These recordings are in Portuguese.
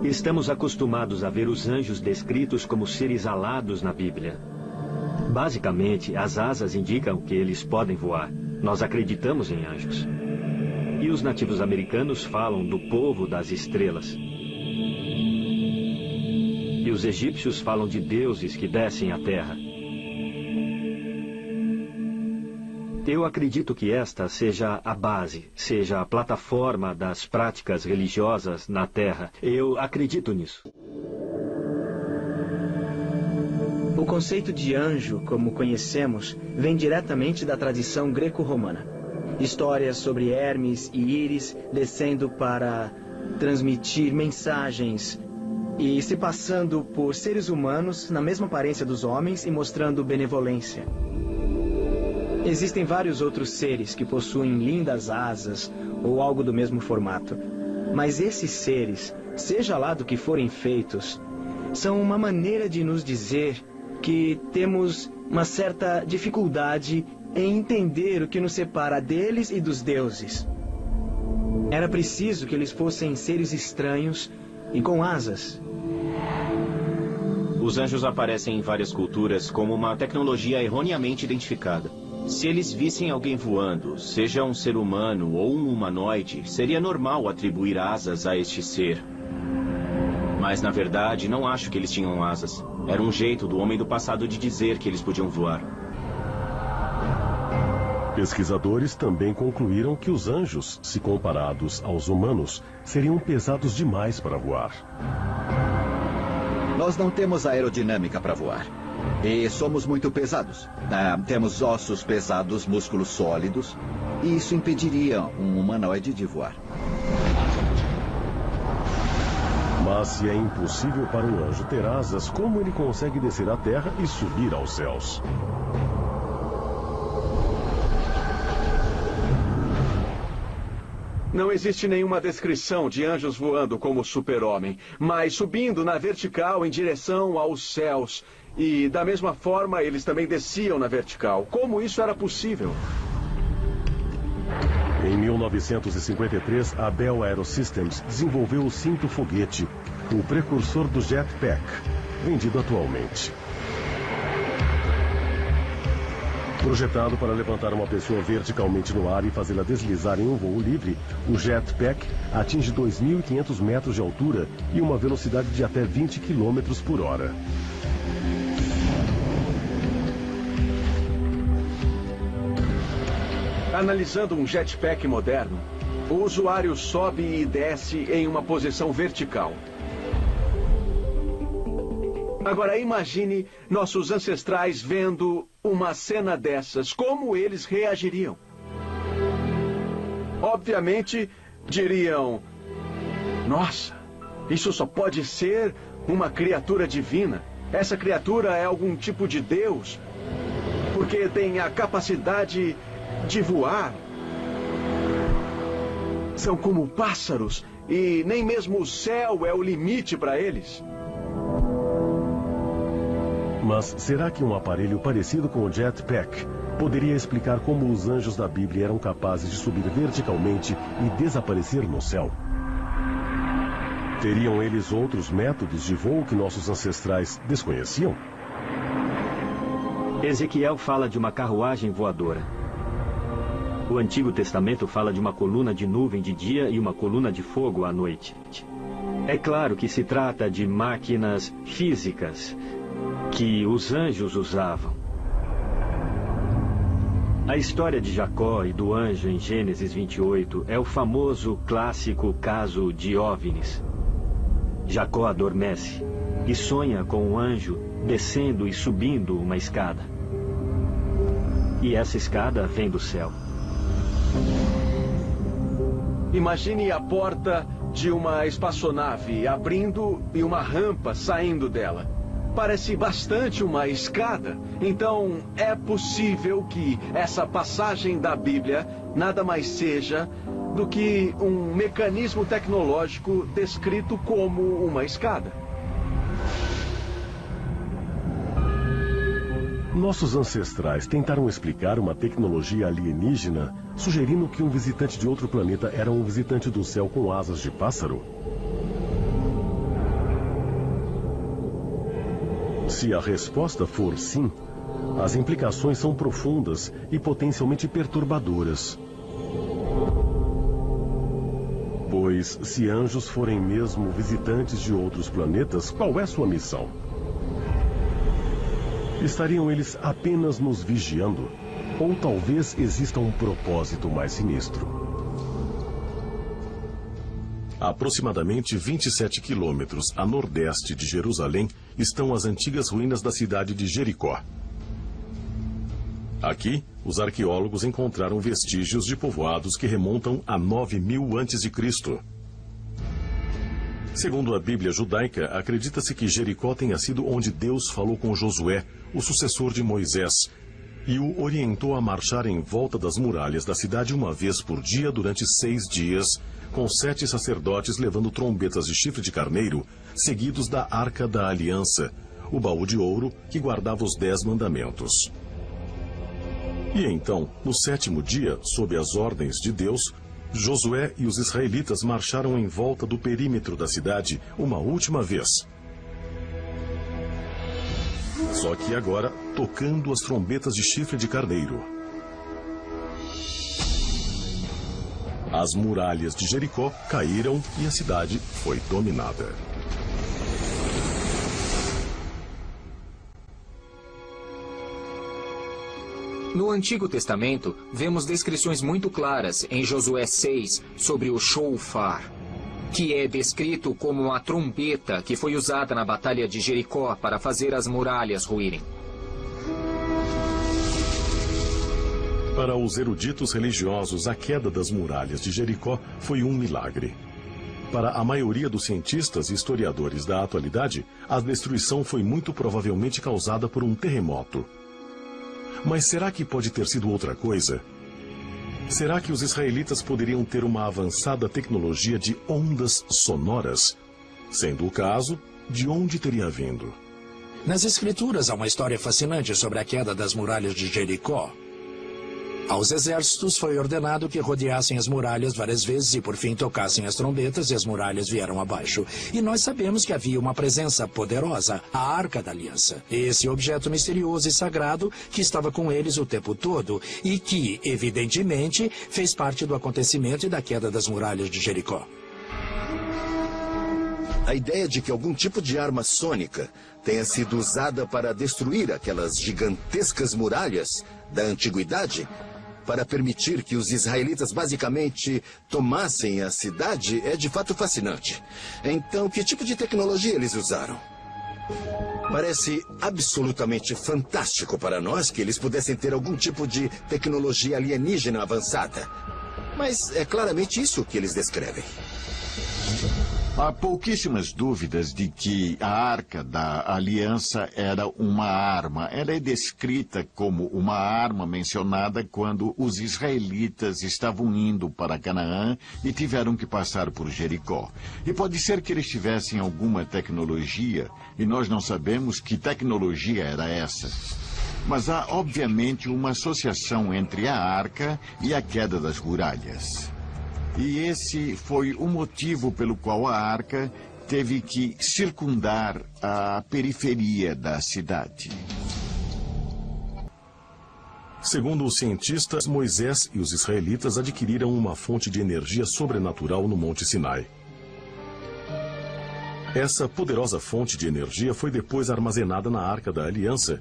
Estamos acostumados a ver os anjos descritos como seres alados na Bíblia. Basicamente, as asas indicam que eles podem voar. Nós acreditamos em anjos. E os nativos americanos falam do povo das estrelas. E os egípcios falam de deuses que descem à terra. Eu acredito que esta seja a base, seja a plataforma das práticas religiosas na Terra. Eu acredito nisso. O conceito de anjo, como conhecemos, vem diretamente da tradição greco-romana. Histórias sobre Hermes e Íris descendo para transmitir mensagens e se passando por seres humanos na mesma aparência dos homens e mostrando benevolência. Existem vários outros seres que possuem lindas asas ou algo do mesmo formato. Mas esses seres, seja lá do que forem feitos, são uma maneira de nos dizer que temos uma certa dificuldade em entender o que nos separa deles e dos deuses. Era preciso que eles fossem seres estranhos e com asas. Os anjos aparecem em várias culturas como uma tecnologia erroneamente identificada. Se eles vissem alguém voando, seja um ser humano ou um humanoide, seria normal atribuir asas a este ser. Mas, na verdade, não acho que eles tinham asas. Era um jeito do homem do passado de dizer que eles podiam voar. Pesquisadores também concluíram que os anjos, se comparados aos humanos, seriam pesados demais para voar. Nós não temos aerodinâmica para voar. E somos muito pesados. Temos ossos pesados, músculos sólidos. E isso impediria um humanoide de voar. Mas se é impossível para um anjo ter asas, como ele consegue descer à terra e subir aos céus? Não existe nenhuma descrição de anjos voando como o super-homem, mas subindo na vertical em direção aos céus. E, da mesma forma, eles também desciam na vertical. Como isso era possível? Em 1953, a Bell Aerosystems desenvolveu o cinto foguete, o precursor do jetpack, vendido atualmente. Projetado para levantar uma pessoa verticalmente no ar e fazê-la deslizar em um voo livre, o jetpack atinge 2.500 metros de altura e uma velocidade de até 20 km por hora. Analisando um jetpack moderno, o usuário sobe e desce em uma posição vertical. Agora imagine nossos ancestrais vendo uma cena dessas. Como eles reagiriam? Obviamente, diriam: nossa, isso só pode ser uma criatura divina. Essa criatura é algum tipo de Deus, porque tem a capacidade de voar. São como pássaros e nem mesmo o céu é o limite para eles. Mas será que um aparelho parecido com o jetpack poderia explicar como os anjos da Bíblia eram capazes de subir verticalmente e desaparecer no céu? Teriam eles outros métodos de voo que nossos ancestrais desconheciam? Ezequiel fala de uma carruagem voadora. O Antigo Testamento fala de uma coluna de nuvem de dia e uma coluna de fogo à noite. É claro que se trata de máquinas físicas que os anjos usavam. A história de Jacó e do anjo em Gênesis 28 é o famoso clássico caso de OVNIs. Jacó adormece e sonha com um anjo descendo e subindo uma escada. E essa escada vem do céu. Imagine a porta de uma espaçonave abrindo e uma rampa saindo dela. Parece bastante uma escada. Então, é possível que essa passagem da Bíblia nada mais seja do que um mecanismo tecnológico descrito como uma escada. Nossos ancestrais tentaram explicar uma tecnologia alienígena, sugerindo que um visitante de outro planeta era um visitante do céu com asas de pássaro? Se a resposta for sim, as implicações são profundas e potencialmente perturbadoras. Pois, se anjos forem mesmo visitantes de outros planetas, qual é sua missão? Estariam eles apenas nos vigiando? Ou talvez exista um propósito mais sinistro? A aproximadamente 27 quilômetros a nordeste de Jerusalém estão as antigas ruínas da cidade de Jericó. Aqui, os arqueólogos encontraram vestígios de povoados que remontam a 9.000 a.C. Segundo a Bíblia judaica, acredita-se que Jericó tenha sido onde Deus falou com Josué, o sucessor de Moisés, e o orientou a marchar em volta das muralhas da cidade uma vez por dia durante 6 dias, com 7 sacerdotes levando trombetas de chifre de carneiro, seguidos da Arca da Aliança, o baú de ouro que guardava os 10 mandamentos. E então, no 7º dia, sob as ordens de Deus, Josué e os israelitas marcharam em volta do perímetro da cidade uma última vez. Só que agora, tocando as trombetas de chifre de carneiro. As muralhas de Jericó caíram e a cidade foi dominada. No Antigo Testamento, vemos descrições muito claras em Josué 6 sobre o shofar, que é descrito como a trombeta que foi usada na Batalha de Jericó para fazer as muralhas ruírem. Para os eruditos religiosos, a queda das muralhas de Jericó foi um milagre. Para a maioria dos cientistas e historiadores da atualidade, a destruição foi muito provavelmente causada por um terremoto. Mas será que pode ter sido outra coisa? Será que os israelitas poderiam ter uma avançada tecnologia de ondas sonoras? Sendo o caso, de onde teria vindo? Nas Escrituras há uma história fascinante sobre a queda das muralhas de Jericó. Aos exércitos foi ordenado que rodeassem as muralhas várias vezes e por fim tocassem as trombetas e as muralhas vieram abaixo. E nós sabemos que havia uma presença poderosa, a Arca da Aliança. Esse objeto misterioso e sagrado que estava com eles o tempo todo e que, evidentemente, fez parte do acontecimento e da queda das muralhas de Jericó. A ideia de que algum tipo de arma sônica tenha sido usada para destruir aquelas gigantescas muralhas da antiguidade, para permitir que os israelitas basicamente tomassem a cidade, é de fato fascinante. Então, que tipo de tecnologia eles usaram? Parece absolutamente fantástico para nós que eles pudessem ter algum tipo de tecnologia alienígena avançada. Mas é claramente isso que eles descrevem. Há pouquíssimas dúvidas de que a Arca da Aliança era uma arma. Ela é descrita como uma arma mencionada quando os israelitas estavam indo para Canaã e tiveram que passar por Jericó. E pode ser que eles tivessem alguma tecnologia, e nós não sabemos que tecnologia era essa. Mas há, obviamente, uma associação entre a arca e a queda das muralhas. E esse foi o motivo pelo qual a arca teve que circundar a periferia da cidade. Segundo os cientistas, Moisés e os israelitas adquiriram uma fonte de energia sobrenatural no Monte Sinai. Essa poderosa fonte de energia foi depois armazenada na Arca da Aliança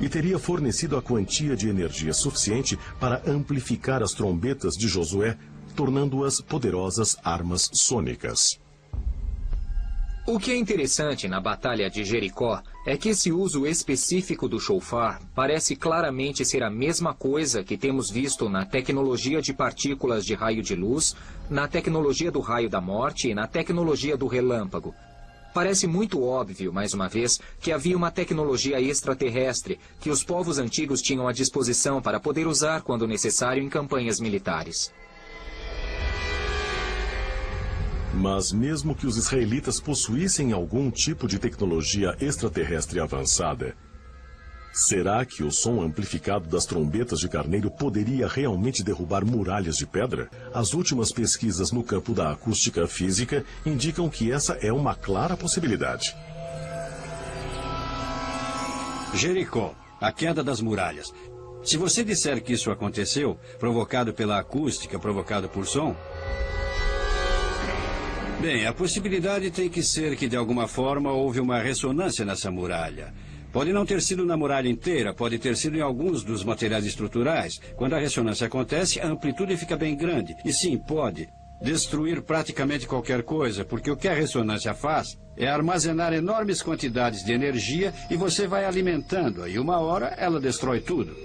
e teria fornecido a quantia de energia suficiente para amplificar as trombetas de Josué, tornando-as poderosas armas sônicas. O que é interessante na Batalha de Jericó é que esse uso específico do shofar parece claramente ser a mesma coisa que temos visto na tecnologia de partículas de raio de luz, na tecnologia do raio da morte e na tecnologia do relâmpago. Parece muito óbvio, mais uma vez, que havia uma tecnologia extraterrestre que os povos antigos tinham à disposição para poder usar quando necessário em campanhas militares. Mas mesmo que os israelitas possuíssem algum tipo de tecnologia extraterrestre avançada, será que o som amplificado das trombetas de carneiro poderia realmente derrubar muralhas de pedra? As últimas pesquisas no campo da acústica física indicam que essa é uma clara possibilidade. Jericó, a queda das muralhas. Se você disser que isso aconteceu, provocado pela acústica, provocado por som... Bem, a possibilidade tem que ser que de alguma forma houve uma ressonância nessa muralha. Pode não ter sido na muralha inteira, pode ter sido em alguns dos materiais estruturais. Quando a ressonância acontece, a amplitude fica bem grande. E sim, pode destruir praticamente qualquer coisa, porque o que a ressonância faz é armazenar enormes quantidades de energia e você vai alimentando-a, e uma hora ela destrói tudo.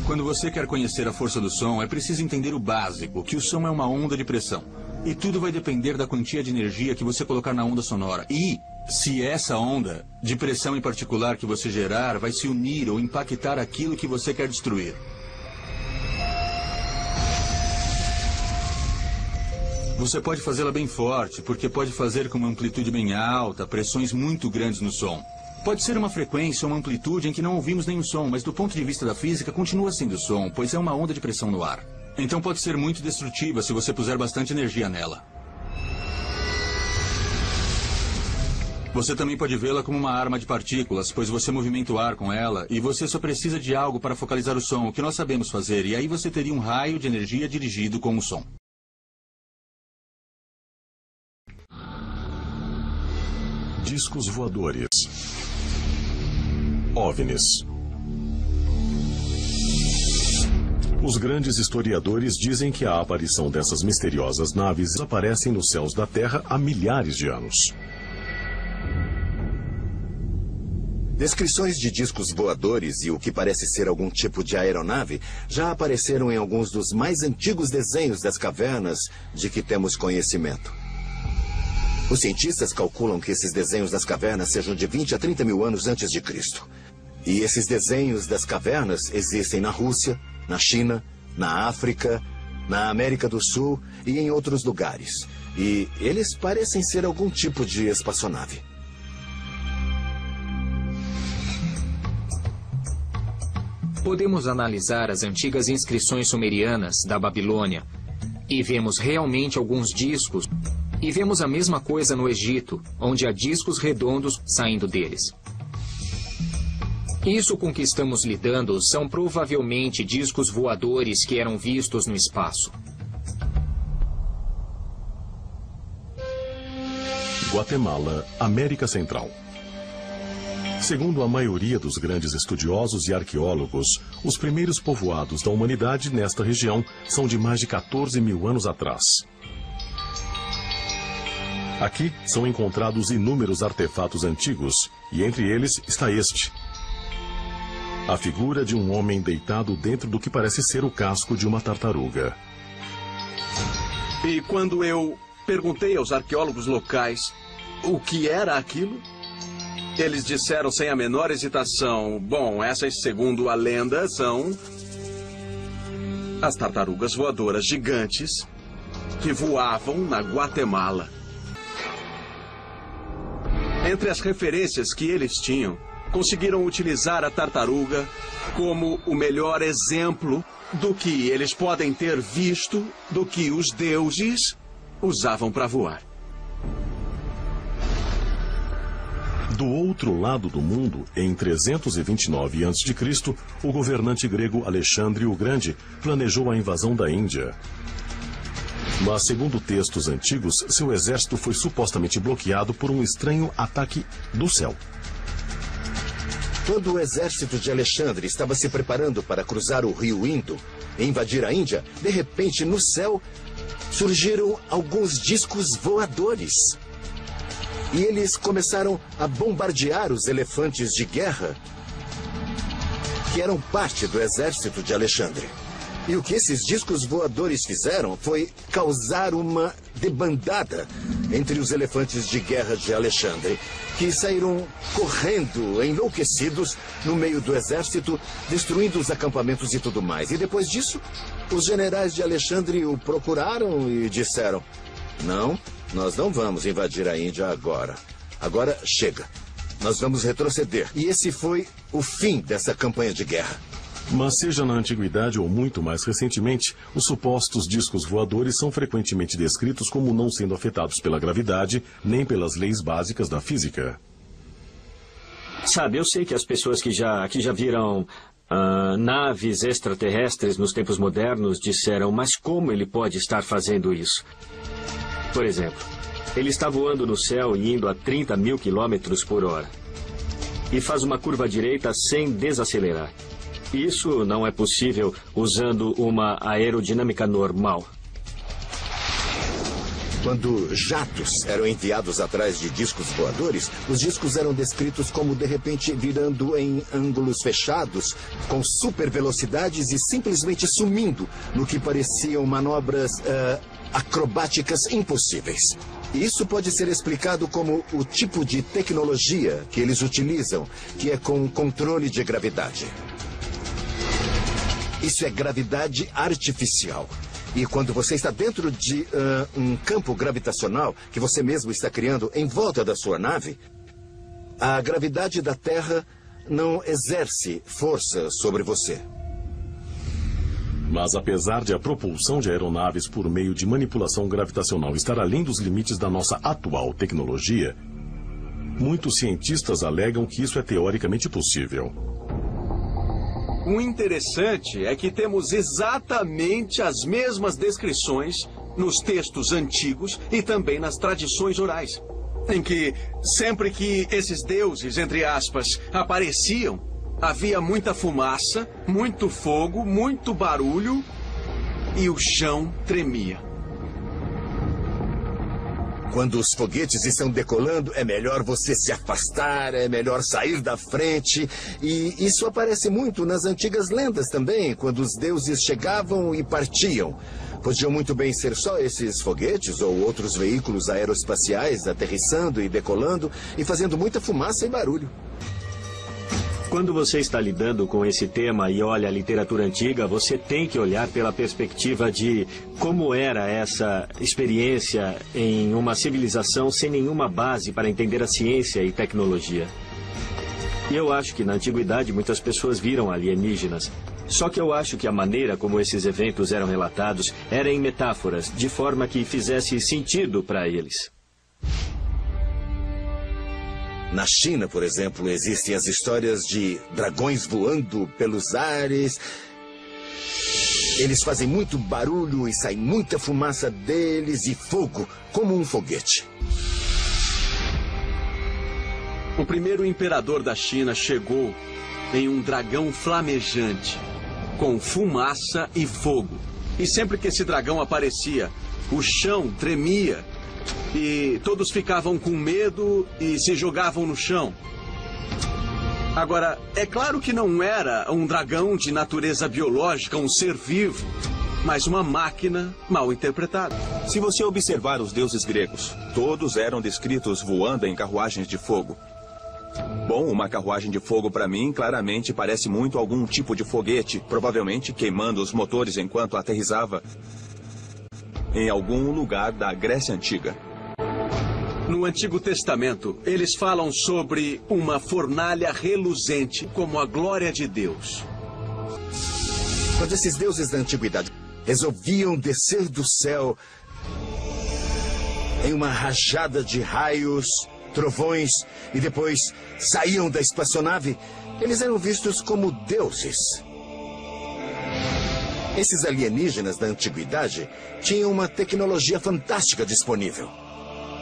Quando você quer conhecer a força do som, é preciso entender o básico, que o som é uma onda de pressão. E tudo vai depender da quantia de energia que você colocar na onda sonora. E se essa onda, de pressão em particular que você gerar, vai se unir ou impactar aquilo que você quer destruir. Você pode fazê-la bem forte, porque pode fazer com uma amplitude bem alta, pressões muito grandes no som. Pode ser uma frequência ou uma amplitude em que não ouvimos nenhum som, mas do ponto de vista da física continua sendo som, pois é uma onda de pressão no ar. Então pode ser muito destrutiva se você puser bastante energia nela. Você também pode vê-la como uma arma de partículas, pois você movimenta o ar com ela e você só precisa de algo para focalizar o som, o que nós sabemos fazer, e aí você teria um raio de energia dirigido com o som. Discos voadores. OVNIs. Os grandes historiadores dizem que a aparição dessas misteriosas naves aparecem nos céus da Terra há milhares de anos. Descrições de discos voadores e o que parece ser algum tipo de aeronave já apareceram em alguns dos mais antigos desenhos das cavernas de que temos conhecimento. Os cientistas calculam que esses desenhos das cavernas sejam de 20 a 30 mil anos antes de Cristo. E esses desenhos das cavernas existem na Rússia, na China, na África, na América do Sul e em outros lugares. E eles parecem ser algum tipo de espaçonave. Podemos analisar as antigas inscrições sumerianas da Babilônia e vemos realmente alguns discos. E vemos a mesma coisa no Egito, onde há discos redondos saindo deles. Isso com que estamos lidando são provavelmente discos voadores que eram vistos no espaço. Guatemala, América Central. Segundo a maioria dos grandes estudiosos e arqueólogos, os primeiros povoados da humanidade nesta região são de mais de 14 mil anos atrás. Aqui são encontrados inúmeros artefatos antigos, e entre eles está este. A figura de um homem deitado dentro do que parece ser o casco de uma tartaruga. E quando eu perguntei aos arqueólogos locais o que era aquilo, eles disseram sem a menor hesitação: bom, essas, segundo a lenda, são as tartarugas voadoras gigantes que voavam na Guatemala. Entre as referências que eles tinham, conseguiram utilizar a tartaruga como o melhor exemplo do que eles podem ter visto do que os deuses usavam para voar. Do outro lado do mundo, em 329 a.C., o governante grego Alexandre o Grande planejou a invasão da Índia. Mas, segundo textos antigos, seu exército foi supostamente bloqueado por um estranho ataque do céu. Quando o exército de Alexandre estava se preparando para cruzar o rio Indo e invadir a Índia, de repente, no céu, surgiram alguns discos voadores. E eles começaram a bombardear os elefantes de guerra que eram parte do exército de Alexandre. E o que esses discos voadores fizeram foi causar uma debandada entre os elefantes de guerra de Alexandre, que saíram correndo, enlouquecidos, no meio do exército, destruindo os acampamentos e tudo mais. E depois disso, os generais de Alexandre o procuraram e disseram: não, nós não vamos invadir a Índia agora. Agora chega. Nós vamos retroceder. E esse foi o fim dessa campanha de guerra. Mas seja na antiguidade ou muito mais recentemente, os supostos discos voadores são frequentemente descritos como não sendo afetados pela gravidade nem pelas leis básicas da física. Sabe, eu sei que as pessoas que já viram naves extraterrestres nos tempos modernos disseram, mas como ele pode estar fazendo isso? Por exemplo, ele está voando no céu e indo a 30 mil quilômetros por hora. E faz uma curva à direita sem desacelerar. Isso não é possível usando uma aerodinâmica normal. Quando jatos eram enviados atrás de discos voadores, os discos eram descritos como, de repente, virando em ângulos fechados, com super velocidades e simplesmente sumindo no que pareciam manobras acrobáticas impossíveis. Isso pode ser explicado como o tipo de tecnologia que eles utilizam, que é com controle de gravidade. Isso é gravidade artificial. E quando você está dentro de um campo gravitacional que você mesmo está criando em volta da sua nave, a gravidade da Terra não exerce força sobre você. Mas apesar de a propulsão de aeronaves por meio de manipulação gravitacional estar além dos limites da nossa atual tecnologia, muitos cientistas alegam que isso é teoricamente possível. O interessante é que temos exatamente as mesmas descrições nos textos antigos e também nas tradições orais, em que sempre que esses deuses, entre aspas, apareciam, havia muita fumaça, muito fogo, muito barulho e o chão tremia. Quando os foguetes estão decolando, é melhor você se afastar, é melhor sair da frente. E isso aparece muito nas antigas lendas também, quando os deuses chegavam e partiam. Podiam muito bem ser só esses foguetes ou outros veículos aeroespaciais aterrissando e decolando e fazendo muita fumaça e barulho. Quando você está lidando com esse tema e olha a literatura antiga, você tem que olhar pela perspectiva de como era essa experiência em uma civilização sem nenhuma base para entender a ciência e tecnologia. E eu acho que na antiguidade muitas pessoas viram alienígenas. Só que eu acho que a maneira como esses eventos eram relatados era em metáforas, de forma que fizesse sentido para eles. Na China, por exemplo, existem as histórias de dragões voando pelos ares. Eles fazem muito barulho e sai muita fumaça deles e fogo, como um foguete. O primeiro imperador da China chegou em um dragão flamejante, com fumaça e fogo. E sempre que esse dragão aparecia, o chão tremia. E todos ficavam com medo e se jogavam no chão. Agora, é claro que não era um dragão de natureza biológica, um ser vivo, mas uma máquina mal interpretada. Se você observar os deuses gregos, todos eram descritos voando em carruagens de fogo. Bom, uma carruagem de fogo para mim claramente parece muito algum tipo de foguete, provavelmente queimando os motores enquanto aterrissava em algum lugar da Grécia Antiga. No Antigo Testamento, eles falam sobre uma fornalha reluzente como a glória de Deus. Quando esses deuses da antiguidade resolviam descer do céu em uma rajada de raios, trovões e depois saíam da espaçonave, eles eram vistos como deuses. Esses alienígenas da antiguidade tinham uma tecnologia fantástica disponível.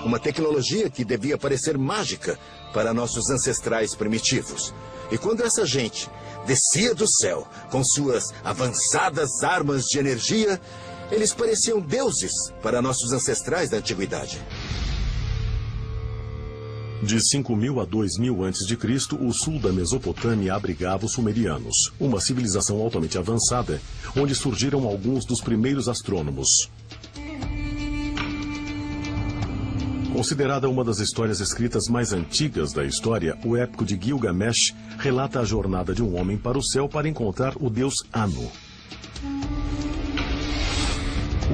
Uma tecnologia que devia parecer mágica para nossos ancestrais primitivos. E quando essa gente descia do céu com suas avançadas armas de energia, eles pareciam deuses para nossos ancestrais da antiguidade. De 5.000 a 2.000 a.C., o sul da Mesopotâmia abrigava os sumerianos, uma civilização altamente avançada, onde surgiram alguns dos primeiros astrônomos. Considerada uma das histórias escritas mais antigas da história, o épico de Gilgamesh relata a jornada de um homem para o céu para encontrar o deus Anu.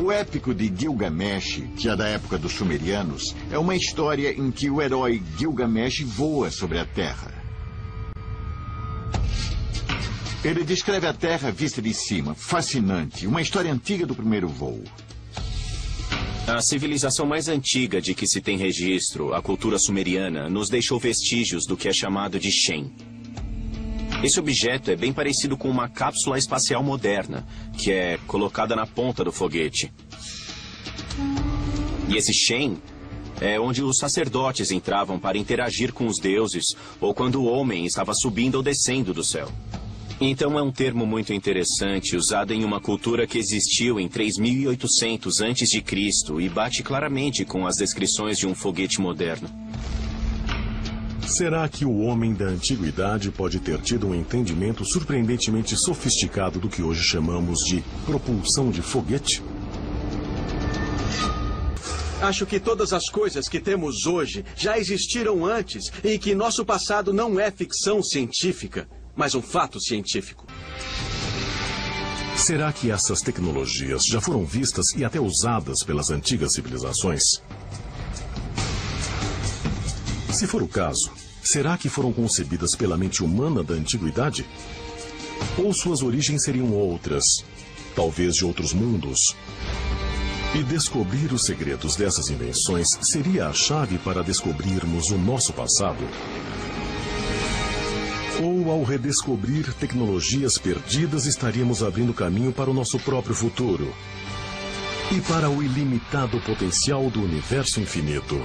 O épico de Gilgamesh, que é da época dos sumerianos, é uma história em que o herói Gilgamesh voa sobre a Terra. Ele descreve a Terra vista de cima. Fascinante. Uma história antiga do primeiro voo. A civilização mais antiga de que se tem registro, a cultura sumeriana, nos deixou vestígios do que é chamado de Shen. Esse objeto é bem parecido com uma cápsula espacial moderna, que é colocada na ponta do foguete. E esse Shen é onde os sacerdotes entravam para interagir com os deuses, ou quando o homem estava subindo ou descendo do céu. Então é um termo muito interessante, usado em uma cultura que existiu em 3800 a.C. e bate claramente com as descrições de um foguete moderno. Será que o homem da antiguidade pode ter tido um entendimento surpreendentemente sofisticado do que hoje chamamos de propulsão de foguete? Acho que todas as coisas que temos hoje já existiram antes e que nosso passado não é ficção científica, mas um fato científico. Será que essas tecnologias já foram vistas e até usadas pelas antigas civilizações? Se for o caso, será que foram concebidas pela mente humana da antiguidade? Ou suas origens seriam outras, talvez de outros mundos? E descobrir os segredos dessas invenções seria a chave para descobrirmos o nosso passado? Ou, ao redescobrir tecnologias perdidas, estaríamos abrindo caminho para o nosso próprio futuro e para o ilimitado potencial do universo infinito?